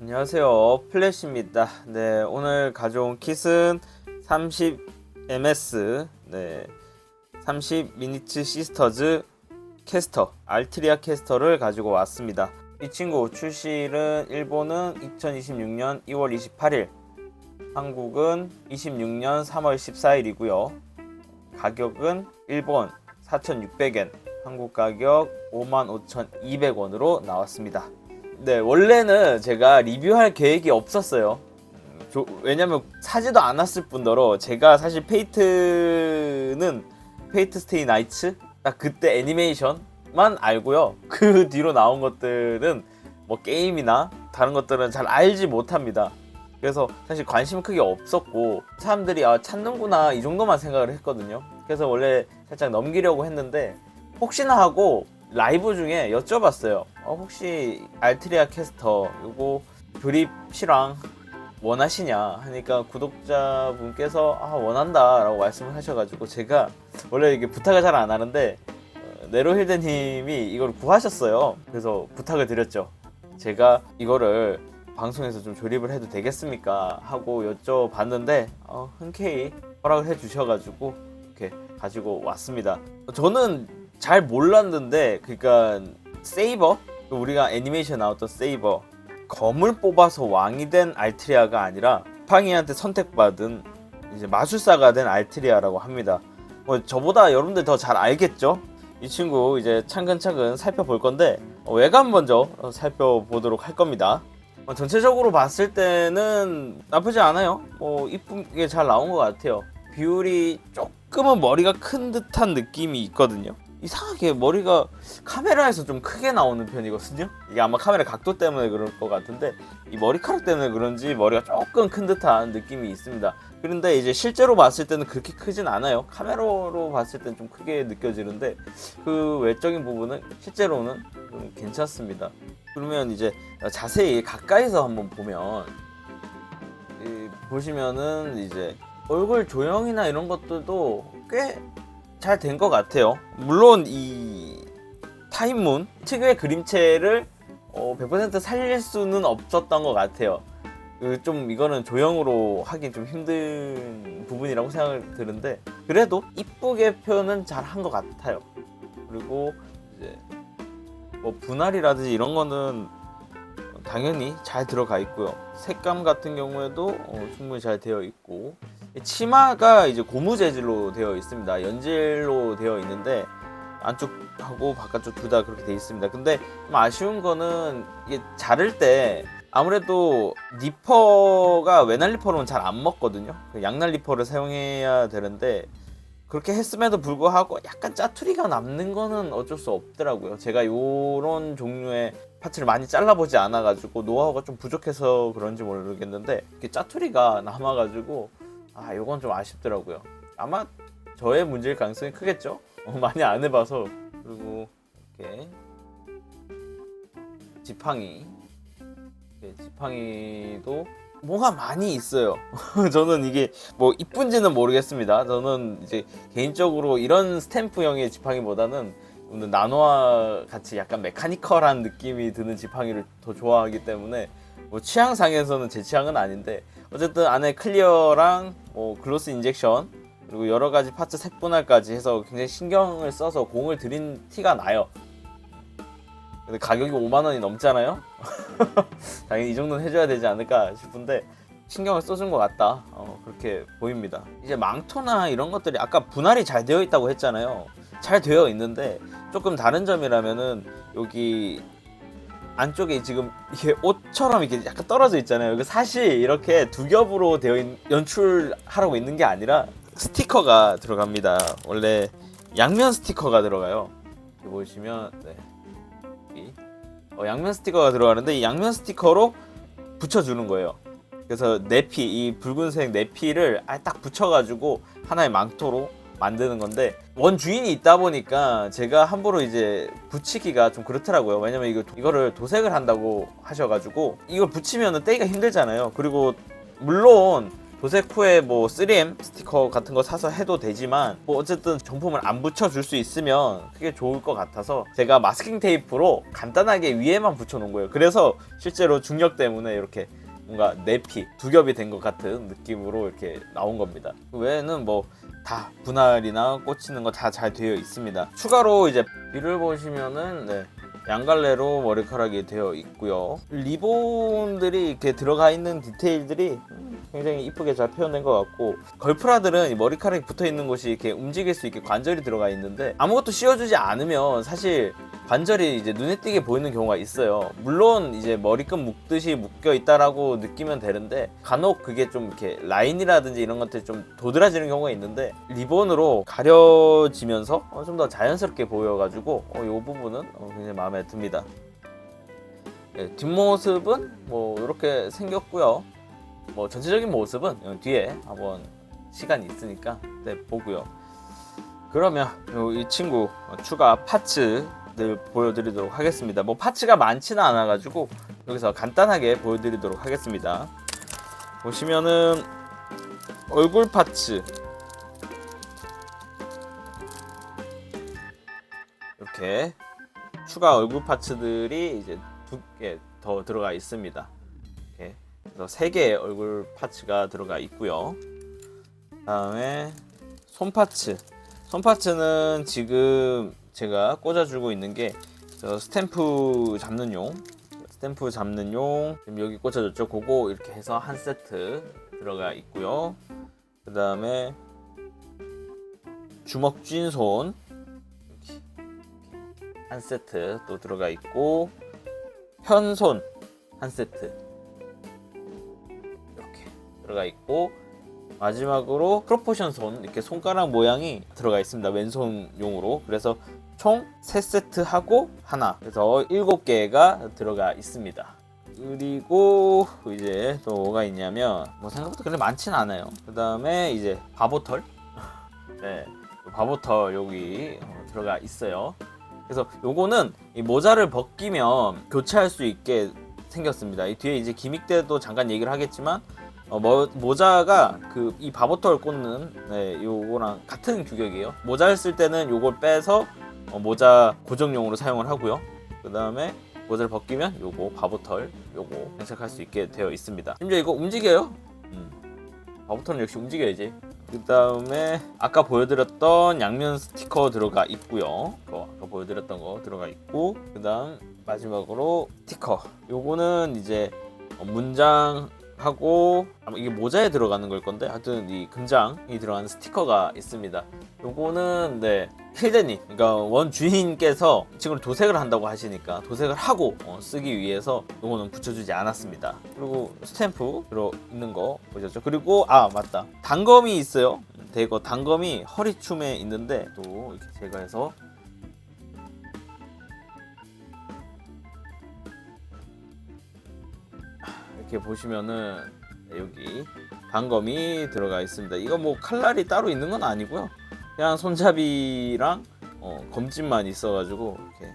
안녕하세요, 플래시입니다. 네, 오늘 가져온 킷은 30ms 30 미니츠 시스터즈 캐스터 알트리아 캐스터를 가지고 왔습니다. 이 친구 출시일은 일본은 2026년 2월 28일, 한국은 26년 3월 14일이고요. 가격은 일본 4,600엔, 한국 가격 55,200원으로 나왔습니다. 네, 원래는 제가 리뷰할 계획이 없었어요. 왜냐면 사지도 않았을 뿐더러 제가 사실 페이트 스테이 나이츠 딱 그때 애니메이션만 알고요. 그 뒤로 나온 것들은 뭐 게임이나 다른 것들은 잘 알지 못합니다. 그래서 사실 관심 크게 없었고 사람들이 찾는구나 이 정도만 생각을 했거든요. 그래서 원래 살짝 넘기려고 했는데 혹시나 하고 라이브 중에 여쭤봤어요. 혹시 알트리아 캐스터 요거 조립 실황 원하시냐 하니까 구독자분께서 원한다 라고 말씀을 하셔가지고 제가 원래 이게 부탁을 잘 안 하는데 네로힐드님이 이걸 구하셨어요. 그래서 부탁을 드렸죠. 제가 이거를 방송에서 좀 조립을 해도 되겠습니까 하고 여쭤봤는데 흔쾌히 허락을 해주셔가지고 이렇게 가지고 왔습니다. 저는 잘 몰랐는데, 그러니까 세이버, 우리가 애니메이션 나왔던 세이버, 검을 뽑아서 왕이 된 알트리아가 아니라 팡이한테 선택받은 이제 마술사가 된 알트리아라고 합니다. 저보다 여러분들 더 잘 알겠죠? 이 친구 이제 차근차근 살펴볼 건데 외관 먼저 살펴보도록 할 겁니다. 전체적으로 봤을 때는 나쁘지 않아요. 이쁘게 잘 나온 것 같아요. 비율이 조금은 머리가 큰 듯한 느낌이 있거든요. 이상하게 머리가 카메라에서 좀 크게 나오는 편이거든요. 이게 아마 카메라 각도 때문에 그럴 것 같은데 이 머리카락 때문에 그런지 머리가 조금 큰 듯한 느낌이 있습니다. 그런데 이제 실제로 봤을 때는 그렇게 크진 않아요. 카메라로 봤을 때는 좀 크게 느껴지는데 그 외적인 부분은 실제로는 좀 괜찮습니다. 그러면 이제 자세히 가까이서 한번 보면 보시면은 이제 얼굴 조형이나 이런 것들도 꽤 잘 된 것 같아요. 물론 이 타임문 특유의 그림체를 100% 살릴 수는 없었던 것 같아요. 좀 이거는 조형으로 하긴 좀 힘든 부분이라고 생각을 드는데 그래도 이쁘게 표현은 잘 한 것 같아요. 그리고 이제 분할이라든지 이런 거는 당연히 잘 들어가 있고요. 색감 같은 경우에도 충분히 잘 되어 있고 치마가 이제 고무 재질로 되어 있습니다. 연질로 되어 있는데 안쪽하고 바깥쪽 둘 다 그렇게 되어 있습니다. 근데 좀 아쉬운 거는 이게 자를 때 아무래도 니퍼가 외날 니퍼로는 잘 안 먹거든요. 양날 니퍼를 사용해야 되는데 그렇게 했음에도 불구하고 약간 짜투리가 남는 거는 어쩔 수 없더라고요. 제가 요런 종류의 파츠를 많이 잘라보지 않아가지고 노하우가 좀 부족해서 그런지 모르겠는데 이렇게 짜투리가 남아가지고 요건 좀 아쉽더라고요. 아마 저의 문제일 가능성이 크겠죠? 많이 안 해봐서. 그리고 이렇게 지팡이도 뭐가 많이 있어요. 저는 이게 뭐 이쁜지는 모르겠습니다. 저는 이제 개인적으로 이런 스탬프형의 지팡이보다는 나노와 같이 약간 메카니컬한 느낌이 드는 지팡이를 더 좋아하기 때문에 뭐 취향상에서는 제 취향은 아닌데 어쨌든 안에 클리어랑 글로스 인젝션 그리고 여러 가지 파츠 색분할까지 해서 굉장히 신경을 써서 공을 들인 티가 나요. 근데 가격이 5만 원이 넘잖아요. 당연히 이 정도는 해줘야 되지 않을까 싶은데 신경을 써준 것 같다. 그렇게 보입니다. 이제 망토나 이런 것들이 아까 분할이 잘 되어 있다고 했잖아요. 잘 되어 있는데 조금 다른 점이라면은 여기 안쪽에 지금 이게 옷처럼 이렇게 약간 떨어져 있잖아요. 이거 사실 이렇게 두 겹으로 연출하라고 있는 게 아니라 스티커가 들어갑니다. 원래 양면 스티커가 들어가요. 여기 보시면 양면 스티커가 들어가는데 이 양면 스티커로 붙여주는 거예요. 그래서 이 붉은색 내피를 딱 붙여가지고 하나의 망토로 만드는 건데 원주인이 있다 보니까 제가 함부로 이제 붙이기가 좀 그렇더라고요. 왜냐면 이거를 도색을 한다고 하셔가지고 이걸 붙이면은 떼기가 힘들잖아요. 그리고 물론 도색 후에 뭐 3M 스티커 같은 거 사서 해도 되지만 뭐 어쨌든 정품을 안 붙여줄 수 있으면 그게 좋을 것 같아서 제가 마스킹 테이프로 간단하게 위에만 붙여놓은 거예요. 그래서 실제로 중력 때문에 이렇게 뭔가 내피 두 겹이 된 것 같은 느낌으로 이렇게 나온 겁니다. 그 외에는 뭐 다 분할이나 꽂히는 거 다 잘 되어 있습니다. 추가로 이제 뒤를 보시면은 네, 양갈래로 머리카락이 되어 있고요. 리본들이 이렇게 들어가 있는 디테일들이 굉장히 이쁘게 잘 표현된 것 같고, 걸프라들은 이 머리카락이 붙어 있는 곳이 이렇게 움직일 수 있게 관절이 들어가 있는데 아무것도 씌워주지 않으면 사실 관절이 이제 눈에 띄게 보이는 경우가 있어요. 물론 이제 머리끈 묶듯이 묶여 있다라고 느끼면 되는데 간혹 그게 좀 이렇게 라인이라든지 이런 것들이 좀 도드라지는 경우가 있는데 리본으로 가려지면서 좀 더 자연스럽게 보여가지고 이 부분은 굉장히 마음에 듭니다. 네, 뒷모습은 뭐 이렇게 생겼고요. 뭐 전체적인 모습은 뒤에 한번 시간이 있으니까 네, 보고요. 그러면 이 친구 추가 파츠들 보여드리도록 하겠습니다. 뭐 파츠가 많지는 않아가지고 여기서 간단하게 보여드리도록 하겠습니다. 보시면은 얼굴 파츠 이렇게 추가 얼굴 파츠들이 이제 2개 더 들어가 있습니다. 이렇게 그래서 3개의 얼굴 파츠가 들어가 있고요. 다음에 손 파츠는 지금 제가 꽂아주고 있는 게 스탬프 잡는 용 지금 여기 꽂아줬죠. 그거 이렇게 해서 한 세트 들어가 있고요. 그 다음에 주먹 쥔 손 한 세트 또 들어가 있고, 편손 한 세트 이렇게 들어가 있고, 마지막으로 프로포션 손 이렇게 손가락 모양이 들어가 있습니다. 왼손용으로. 그래서 총 3세트 하고 하나, 그래서 7개가 들어가 있습니다. 그리고 이제 또 뭐가 있냐면 뭐 생각보다 그렇게 많지는 않아요. 그 다음에 이제 바보털 네, 바보털 여기 들어가 있어요. 그래서 요거는 이 모자를 벗기면 교체할 수 있게 생겼습니다. 이 뒤에 이제 기믹 때도 잠깐 얘기를 하겠지만 모자가 이 바보털 꽂는 네, 요거랑 같은 규격이에요. 모자를 쓸 때는 요걸 빼서 모자 고정용으로 사용을 하고요. 그 다음에 모자를 벗기면 요거 바보털 요거 장착할 수 있게 되어 있습니다. 심지어 이거 움직여요. 바보털은 역시 움직여야지. 그 다음에 아까 보여드렸던 양면 스티커 들어가 있고요. 아까 보여드렸던 거 들어가 있고, 그 다음 마지막으로 스티커. 요거는 이제 문장하고 아마 이게 모자에 들어가는 걸 건데 하여튼 이 금장이 들어가는 스티커가 있습니다. 요거는 네, 힐데님, 그러니까 원 주인께서 친구를 도색을 한다고 하시니까 도색을 하고 쓰기 위해서 요거는 붙여주지 않았습니다. 그리고 스탬프 들어있는 거 보셨죠? 그리고 맞다, 단검이 있어요. 대거 단검이 허리춤에 있는데 또 이렇게 제거해서 이렇게 보시면은 여기 단검이 들어가 있습니다. 이거 뭐 칼날이 따로 있는 건 아니고요. 그냥 손잡이랑 검진만 있어가지고 이렇게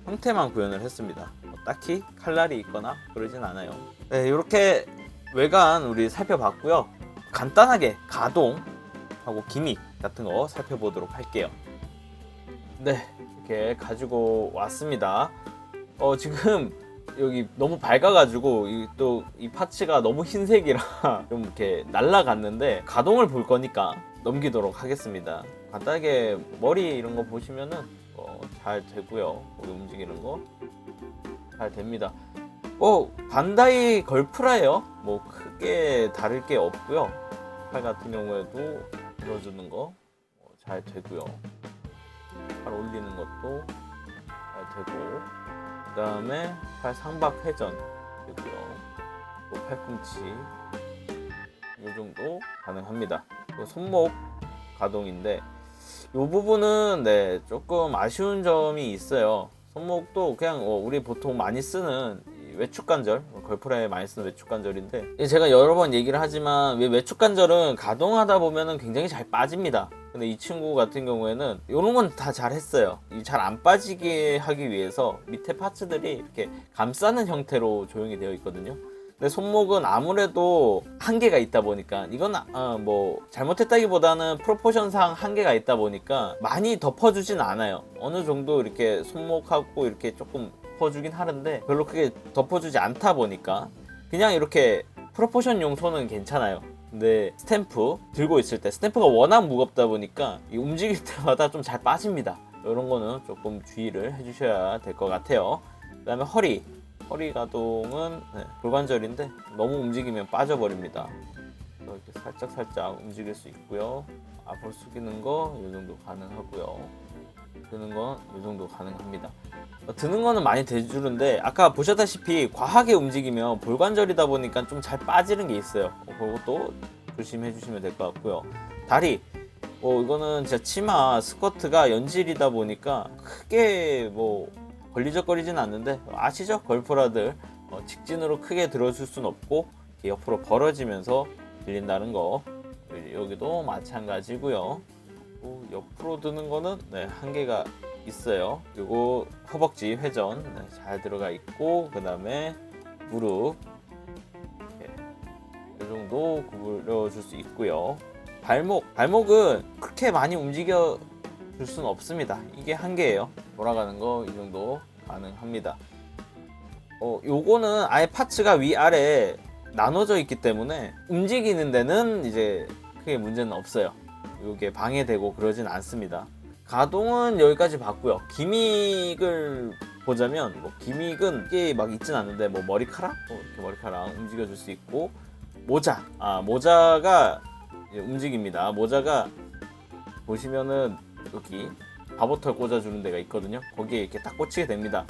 형태만 구현을 했습니다. 딱히 칼날이 있거나 그러진 않아요. 네, 이렇게 외관 우리 살펴봤고요. 간단하게 가동하고 기믹 같은 거 살펴보도록 할게요. 네, 이렇게 가지고 왔습니다. 지금 여기 너무 밝아가지고 또 이 파츠가 너무 흰색이라 좀 이렇게 날라갔는데 가동을 볼 거니까 넘기도록 하겠습니다. 간단하게 머리 이런 거 보시면은 잘 되고요. 머리 움직이는 거 잘 됩니다. 반다이 걸프라예요. 뭐 크게 다를 게 없고요. 팔 같은 경우에도 들어주는 거 잘 되고요. 팔 올리는 것도 잘 되고, 그 다음에 팔 상박 회전 되고요. 또 팔꿈치 이 정도 가능합니다. 손목 가동인데 이 부분은 네, 조금 아쉬운 점이 있어요. 손목도 그냥 우리 보통 많이 쓰는 외축 관절, 걸프라에 많이 쓰는 외축 관절인데, 제가 여러 번 얘기를 하지만 외축 관절은 가동하다 보면은 굉장히 잘 빠집니다. 근데 이 친구 같은 경우에는 이런 건 다 잘 했어요. 잘 안 빠지게 하기 위해서 밑에 파츠들이 이렇게 감싸는 형태로 조형이 되어 있거든요. 근데 손목은 아무래도 한계가 있다 보니까 이건 뭐 잘못했다기보다는 프로포션상 한계가 있다 보니까 많이 덮어주진 않아요. 어느 정도 이렇게 손목하고 이렇게 조금 덮어주긴 하는데 별로 크게 덮어주지 않다 보니까 그냥 이렇게 프로포션용 손은 괜찮아요. 근데 스탬프 들고 있을 때 스탬프가 워낙 무겁다 보니까 이 움직일 때마다 좀 잘 빠집니다. 이런 거는 조금 주의를 해주셔야 될 것 같아요. 그 다음에 허리 가동은 골관절인데 너무 움직이면 빠져버립니다. 이렇게 살짝 움직일 수 있고요. 앞으로 숙이는 거 이 정도 가능하고요. 드는 건 이 정도 가능합니다. 드는 거는 많이 대주는데 아까 보셨다시피 과하게 움직이면 볼관절이다 보니까 좀 잘 빠지는 게 있어요. 그것도 조심해 주시면 될 것 같고요. 다리 이거는 진짜 치마 스커트가 연질이다 보니까 크게 뭐 걸리적거리진 않는데 아시죠? 걸프라들 직진으로 크게 들어줄 순 없고 옆으로 벌어지면서 들린다는 거. 여기도 마찬가지고요. 옆으로 드는 거는 한계가 있어요. 그리고 허벅지 회전 잘 들어가 있고, 그 다음에 무릎 이 정도 구부려줄 수 있고요. 발목은 그렇게 많이 움직여 줄 수는 없습니다. 이게 한계예요. 돌아가는 거 이 정도 가능합니다. 요거는 아예 파츠가 위아래 나눠져 있기 때문에 움직이는 데는 이제 크게 문제는 없어요. 요게 방해되고 그러진 않습니다. 가동은 여기까지 봤고요. 기믹을 보자면 기믹은 이게 막 있진 않는데 머리카락? 이렇게 머리카락 움직여줄 수 있고, 모자가 움직입니다. 모자가 보시면은 여기 바보털 꽂아주는 데가 있거든요. 거기에 이렇게 딱 꽂히게 됩니다.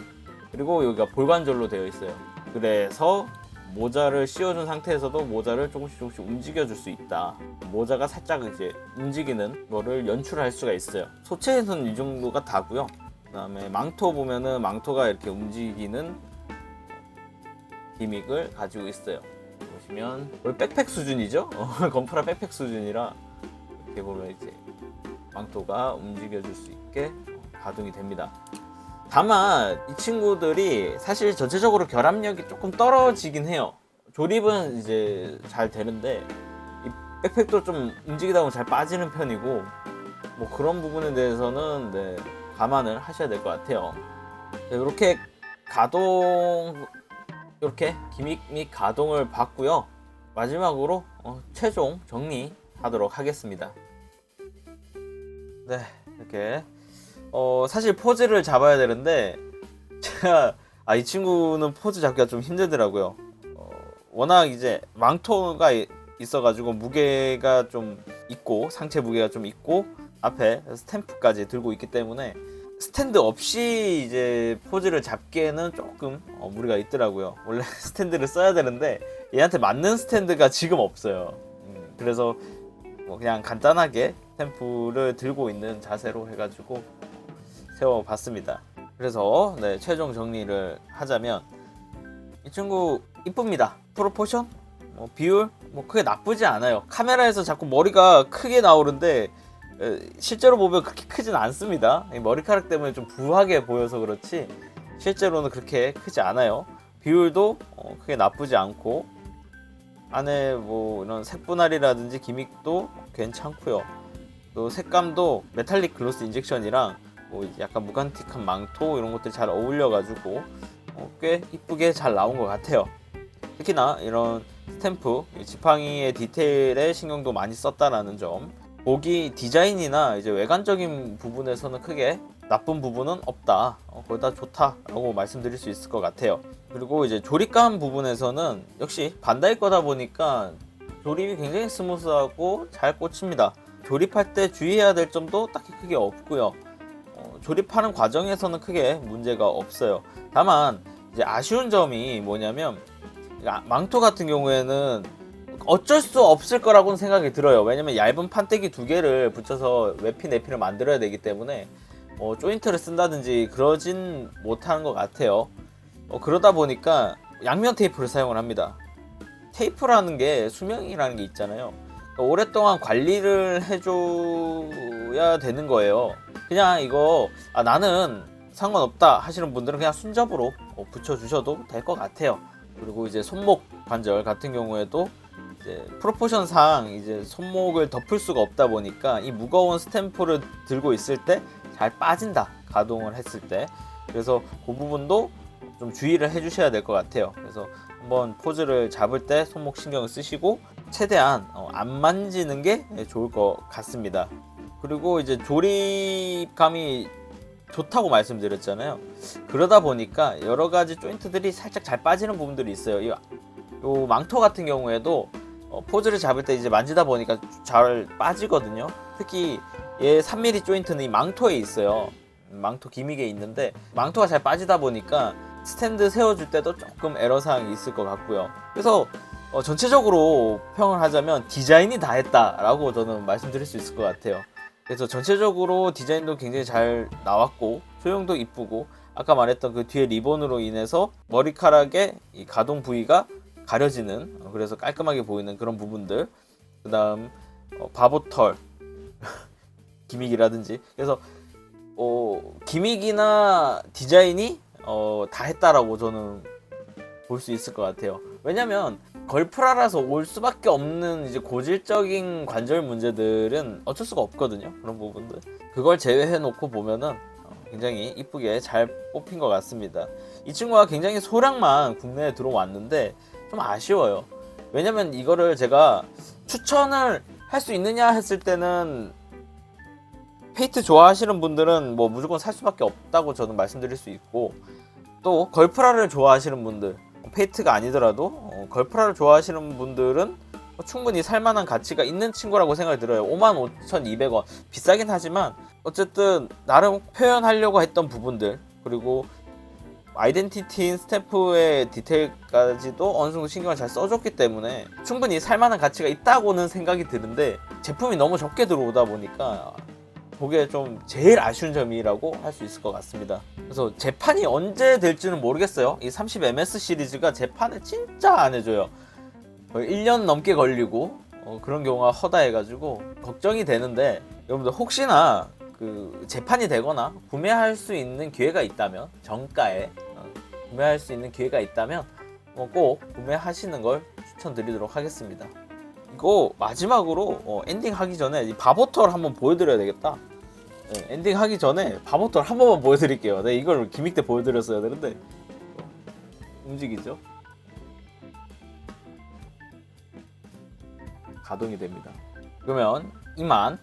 그리고 여기가 볼관절로 되어 있어요. 그래서 모자를 씌워준 상태에서도 모자를 조금씩 움직여줄 수 있다. 모자가 살짝 이제 움직이는 거를 연출할 수가 있어요. 소체에서는 이 정도가 다고요. 그 다음에 망토 보면은 망토가 이렇게 움직이는 기믹을 가지고 있어요. 보시면 거의 백팩 수준이죠. 건프라 백팩 수준이라 이렇게 보면 이제 망토가 움직여줄 수 있게 가동이 됩니다. 다만 이 친구들이 사실 전체적으로 결합력이 조금 떨어지긴 해요. 조립은 이제 잘 되는데 이 백팩도 좀 움직이다 보면 잘 빠지는 편이고, 뭐 그런 부분에 대해서는 감안을 하셔야 될 것 같아요. 이렇게 이렇게 기믹 및 가동을 봤고요. 마지막으로 최종 정리하도록 하겠습니다. 이렇게 사실 포즈를 잡아야 되는데 제가 이 친구는 포즈 잡기가 좀 힘들더라고요. 워낙 이제 망토가 있어가지고 무게가 좀 있고, 상체 무게가 좀 있고, 앞에 스탬프까지 들고 있기 때문에 스탠드 없이 이제 포즈를 잡기에는 조금 무리가 있더라고요. 원래 스탠드를 써야 되는데 얘한테 맞는 스탠드가 지금 없어요. 그래서 그냥 간단하게 스탬프를 들고 있는 자세로 해가지고 세워봤습니다. 그래서 최종 정리를 하자면 이 친구 이쁩니다. 프로포션, 비율 크게 나쁘지 않아요. 카메라에서 자꾸 머리가 크게 나오는데 실제로 보면 그렇게 크진 않습니다. 머리카락 때문에 좀 부하게 보여서 그렇지 실제로는 그렇게 크지 않아요. 비율도 크게 나쁘지 않고, 안에 이런 색분할이라든지 기믹도 괜찮고요. 또 색감도 메탈릭 글로스 인젝션이랑 약간 무간틱한 망토 이런 것들이 잘 어울려가지고 꽤 이쁘게 잘 나온 것 같아요. 특히나 이런 스탬프, 지팡이의 디테일에 신경도 많이 썼다라는 점, 보기 디자인이나 이제 외관적인 부분에서는 크게 나쁜 부분은 없다, 거의 다 좋다라고 말씀드릴 수 있을 것 같아요. 그리고 이제 조립감 부분에서는 역시 반다이 거다 보니까 조립이 굉장히 스무스하고 잘 꽂힙니다. 조립할 때 주의해야 될 점도 딱히 크게 없고요. 조립하는 과정에서는 크게 문제가 없어요. 다만 이제 아쉬운 점이 뭐냐면 망토 같은 경우에는 어쩔 수 없을 거라고는 생각이 들어요. 왜냐면 얇은 판때기 2개를 붙여서 내피를 만들어야 되기 때문에 조인트를 쓴다든지 그러진 못하는 것 같아요. 그러다 보니까 양면 테이프를 사용을 합니다. 테이프라는 게 수명이라는 게 있잖아요. 오랫동안 관리를 해줘야 되는 거예요. 그냥 이거 나는 상관없다 하시는 분들은 그냥 순접으로 붙여주셔도 될 것 같아요. 그리고 이제 손목 관절 같은 경우에도 이제 프로포션상 이제 손목을 덮을 수가 없다 보니까 이 무거운 스탬프를 들고 있을 때 잘 빠진다, 가동을 했을 때. 그래서 그 부분도 좀 주의를 해주셔야 될 것 같아요. 그래서 한번 포즈를 잡을 때 손목 신경을 쓰시고 최대한 안 만지는 게 좋을 것 같습니다. 그리고 이제 조립감이 좋다고 말씀드렸잖아요. 그러다 보니까 여러 가지 조인트들이 살짝 잘 빠지는 부분들이 있어요. 요 망토 같은 경우에도 포즈를 잡을 때 이제 만지다 보니까 잘 빠지거든요. 특히 얘 3mm 조인트는 이 망토에 있어요. 망토 기믹에 있는데 망토가 잘 빠지다 보니까 스탠드 세워줄 때도 조금 애로사항이 있을 것 같고요. 그래서 전체적으로 평을 하자면 디자인이 다 했다라고 저는 말씀드릴 수 있을 것 같아요. 그래서 전체적으로 디자인도 굉장히 잘 나왔고 소형도 이쁘고 아까 말했던 그 뒤에 리본으로 인해서 머리카락의 이 가동 부위가 가려지는, 그래서 깔끔하게 보이는 그런 부분들, 그 다음 바보털 기믹이라든지, 그래서 기믹이나 디자인이 다 했다라고 저는 볼 수 있을 것 같아요. 왜냐면 걸프라라서 올 수밖에 없는 이제 고질적인 관절 문제들은 어쩔 수가 없거든요. 그런 부분들 그걸 제외해 놓고 보면은 굉장히 이쁘게 잘 뽑힌 것 같습니다. 이 친구가 굉장히 소량만 국내에 들어왔는데 좀 아쉬워요. 왜냐면 이거를 제가 추천을 할 수 있느냐 했을 때는 페이트 좋아하시는 분들은 뭐 무조건 살 수밖에 없다고 저는 말씀드릴 수 있고, 또 걸프라를 좋아하시는 분들, 페이트가 아니더라도 걸프라를 좋아하시는 분들은 충분히 살만한 가치가 있는 친구라고 생각이 들어요. 55,200원 비싸긴 하지만 어쨌든 나름 표현하려고 했던 부분들, 그리고 아이덴티티인 스탬프의 디테일까지도 어느 정도 신경을 잘 써줬기 때문에 충분히 살만한 가치가 있다고는 생각이 드는데, 제품이 너무 적게 들어오다 보니까 그게 좀 제일 아쉬운 점이라고 할 수 있을 것 같습니다. 그래서 재판이 언제 될지는 모르겠어요. 이 30ms 시리즈가 재판을 진짜 안 해줘요. 거의 1년 넘게 걸리고 그런 경우가 허다해가지고 걱정이 되는데, 여러분들 혹시나 그 재판이 되거나 구매할 수 있는 기회가 있다면, 정가에 구매할 수 있는 기회가 있다면 꼭 구매하시는 걸 추천드리도록 하겠습니다. 이거 마지막으로 엔딩 하기 전에 이 바보털 한번 보여드려야 되겠다. 네, 엔딩 하기 전에 바보털 한 번만 보여드릴게요. 네, 이걸 기믹 때 보여드렸어야 되는데 움직이죠? 가동이 됩니다. 그러면 이만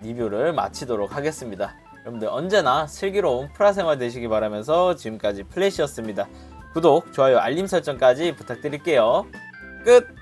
리뷰를 마치도록 하겠습니다. 여러분들 언제나 슬기로운 프라생활 되시기 바라면서 지금까지 플래시였습니다. 구독, 좋아요, 알림 설정까지 부탁드릴게요. 끝!